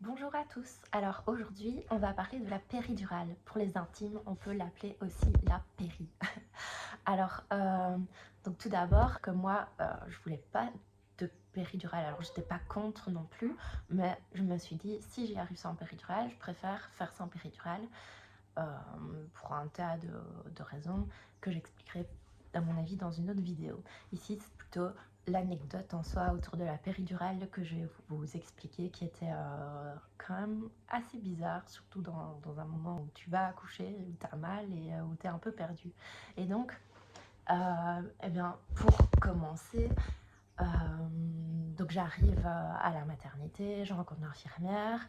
Bonjour à tous. Alors aujourd'hui, on va parler de la péridurale. Pour les intimes, on peut l'appeler aussi la péri. Alors, donc tout d'abord, que moi, je voulais pas de péridurale. Alors, j'étais pas contre non plus, mais je me suis dit, si j'y arrive sans péridurale, je préfère faire sans péridurale euh, pour un tas de raisons que j'expliquerai à mon avis dans une autre vidéo. Ici, c'est plutôt l'anecdote en soi autour de la péridurale que je vais vous expliquer, qui était quand même assez bizarre, surtout dans un moment où tu vas accoucher, où tu as mal et où tu es un peu perdu. Et donc, eh bien, pour commencer, euh, donc j'arrive à la maternité, je rencontre l'infirmière,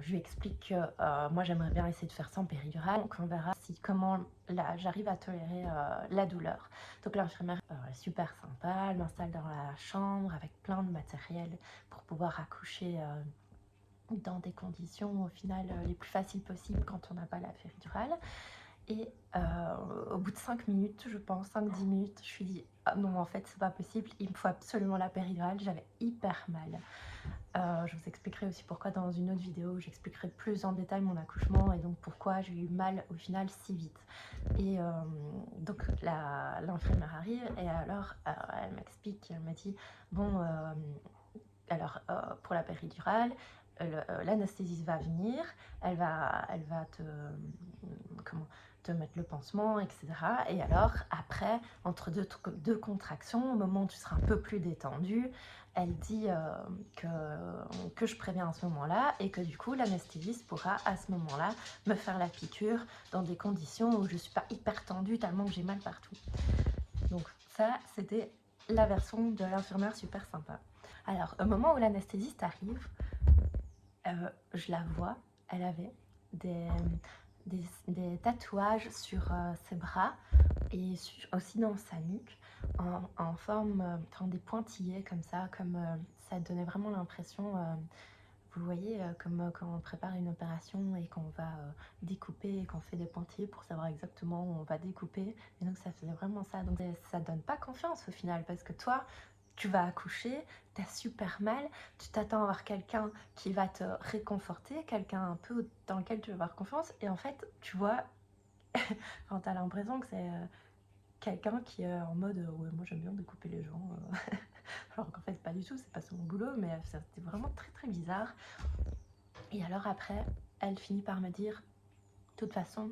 je lui explique que moi j'aimerais bien essayer de faire sans péridurale, donc on verra si comment là j'arrive à tolérer la douleur. Donc l'infirmière est super sympa, elle m'installe dans la chambre avec plein de matériel pour pouvoir accoucher dans des conditions au final les plus faciles possibles quand on n'a pas la péridurale. Et au bout de 5 minutes, je pense, 5-10 minutes, je suis dit ah non, en fait, c'est pas possible, il me faut absolument la péridurale. J'avais hyper mal. Je vous expliquerai aussi pourquoi dans une autre vidéo, j'expliquerai plus en détail mon accouchement et donc pourquoi j'ai eu mal au final si vite. Et donc l'infirmière arrive et alors elle m'explique, elle me dit bon, alors pour la péridurale, l'anesthésiste va venir, elle va comment, te mettre le pansement, etc. Et alors, après, entre deux contractions, au moment où tu seras un peu plus détendu, elle dit que je préviens à ce moment-là et que du coup, l'anesthésiste pourra à ce moment-là me faire la piqûre dans des conditions où je ne suis pas hyper tendue tellement que j'ai mal partout. Donc ça, c'était la version de l'infirmière super sympa. Alors, au moment où l'anesthésiste arrive, je la vois, elle avait des, des tatouages sur ses bras et aussi dans sa nuque en forme, enfin des pointillés comme ça, comme ça donnait vraiment l'impression, vous voyez, comme quand on prépare une opération et qu'on va découper et qu'on fait des pointillés pour savoir exactement où on va découper. Et donc ça faisait vraiment ça. Donc ça donne pas confiance au final parce que toi, tu vas accoucher, tu as super mal, tu t'attends à avoir quelqu'un qui va te réconforter, quelqu'un un peu dans lequel tu vas avoir confiance. Et en fait, tu vois, quand tu as l'impression que c'est quelqu'un qui est en mode ouais, moi j'aime bien découper les gens. Alors qu'en fait, pas du tout, c'est pas son boulot, mais c'était vraiment très très bizarre. Et alors après, elle finit par me dire, de toute façon,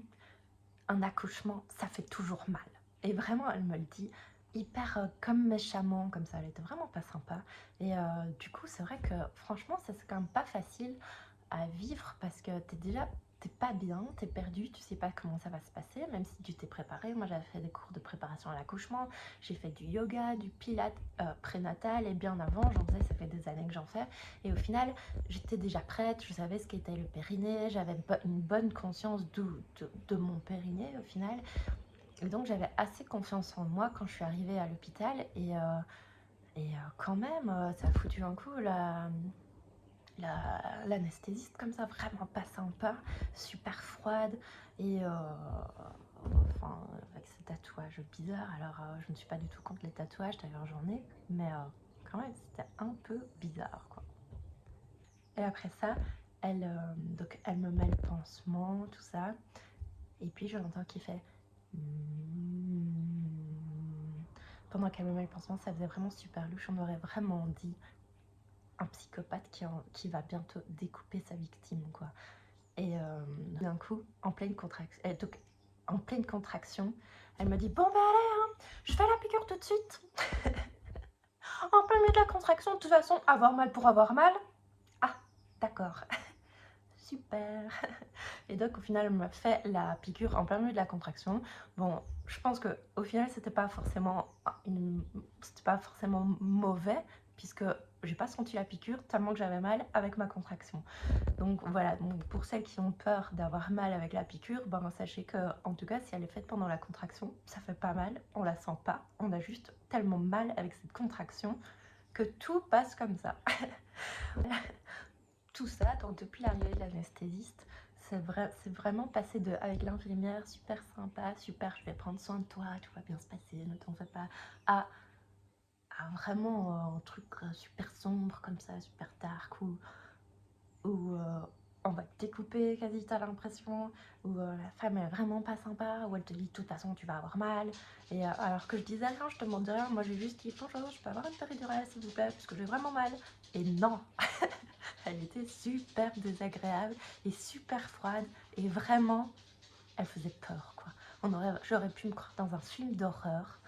un accouchement, ça fait toujours mal. Et vraiment, elle me le dit hyper comme méchamment, comme ça. Elle était vraiment pas sympa. Et du coup, c'est vrai que franchement, ça c'est quand même pas facile à vivre parce que t'es pas bien, t'es perdu, tu sais pas comment ça va se passer, même si tu t'es préparé. Moi, j'avais fait des cours de préparation à l'accouchement, j'ai fait du yoga, du pilates prénatal et bien avant, j'en faisais, ça fait des années que j'en fais. Et au final, j'étais déjà prête, je savais ce qu'était le périnée, j'avais une bonne conscience de mon périnée au final. Et donc, j'avais assez confiance en moi quand je suis arrivée à l'hôpital. Et quand même, ça a foutu un coup là l'anesthésiste comme ça, vraiment pas sympa, super froide et enfin avec ses tatouages bizarres. Alors je ne suis pas du tout contre les tatouages, d'ailleurs j'en ai, mais quand même c'était un peu bizarre quoi. Et après ça, donc elle me met le pansement, tout ça, et puis je l'entends qui fait pendant qu'elle me met le pansement, ça faisait vraiment super louche, on aurait vraiment dit un psychopathe qui va bientôt découper sa victime quoi. Et d'un coup, donc, en pleine contraction, elle me dit bon ben allez, hein, je fais la piqûre tout de suite. En plein milieu de la contraction, de toute façon, avoir mal pour avoir mal. Ah, d'accord, super. Et donc au final, elle me fait la piqûre en plein milieu de la contraction. Bon, je pense que au final, c'était pas forcément mauvais puisque j'ai pas senti la piqûre tellement que j'avais mal avec ma contraction. Donc voilà, donc pour celles qui ont peur d'avoir mal avec la piqûre, ben, sachez que en tout cas si elle est faite pendant la contraction, ça fait pas mal, on la sent pas, on a juste tellement mal avec cette contraction que tout passe comme ça. Tout ça, donc depuis l'arrivée de l'anesthésiste, c'est vraiment passé de avec l'infirmière super sympa, super je vais prendre soin de toi, tout va bien se passer, ne t'en fais pas, à, à vraiment un truc super sombre comme ça, super dark où où on va te découper quasi, t'as l'impression, où la femme est vraiment pas sympa, où elle te dit de toute façon tu vas avoir mal. Et alors que je disais rien, je te demande rien, moi j'ai juste dit bonjour, je peux avoir une péridurale s'il vous plaît, parce que j'ai vraiment mal. Et non, elle était super désagréable et super froide, et vraiment, elle faisait peur quoi. J'aurais pu me croire dans un film d'horreur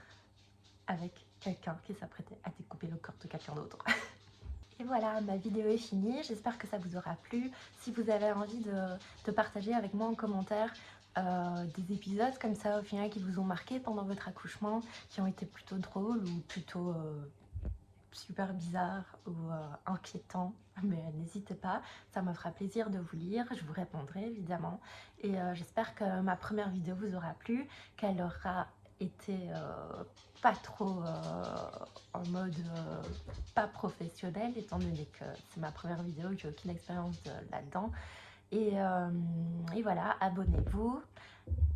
avec quelqu'un qui s'apprêtait à découper le corps de quelqu'un d'autre. Et voilà, ma vidéo est finie, j'espère que ça vous aura plu. Si vous avez envie de partager avec moi en commentaire des épisodes comme ça au final qui vous ont marqué pendant votre accouchement, qui ont été plutôt drôles ou plutôt super bizarres ou inquiétants, mais n'hésitez pas, ça me fera plaisir de vous lire, je vous répondrai évidemment. Et j'espère que ma première vidéo vous aura plu, qu'elle aura été pas trop en mode pas professionnel, étant donné que c'est ma première vidéo, j'ai aucune expérience là-dedans. Et voilà, abonnez-vous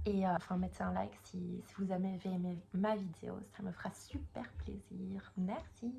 et enfin mettez un like si vous avez aimé ma vidéo, ça me fera super plaisir. Merci.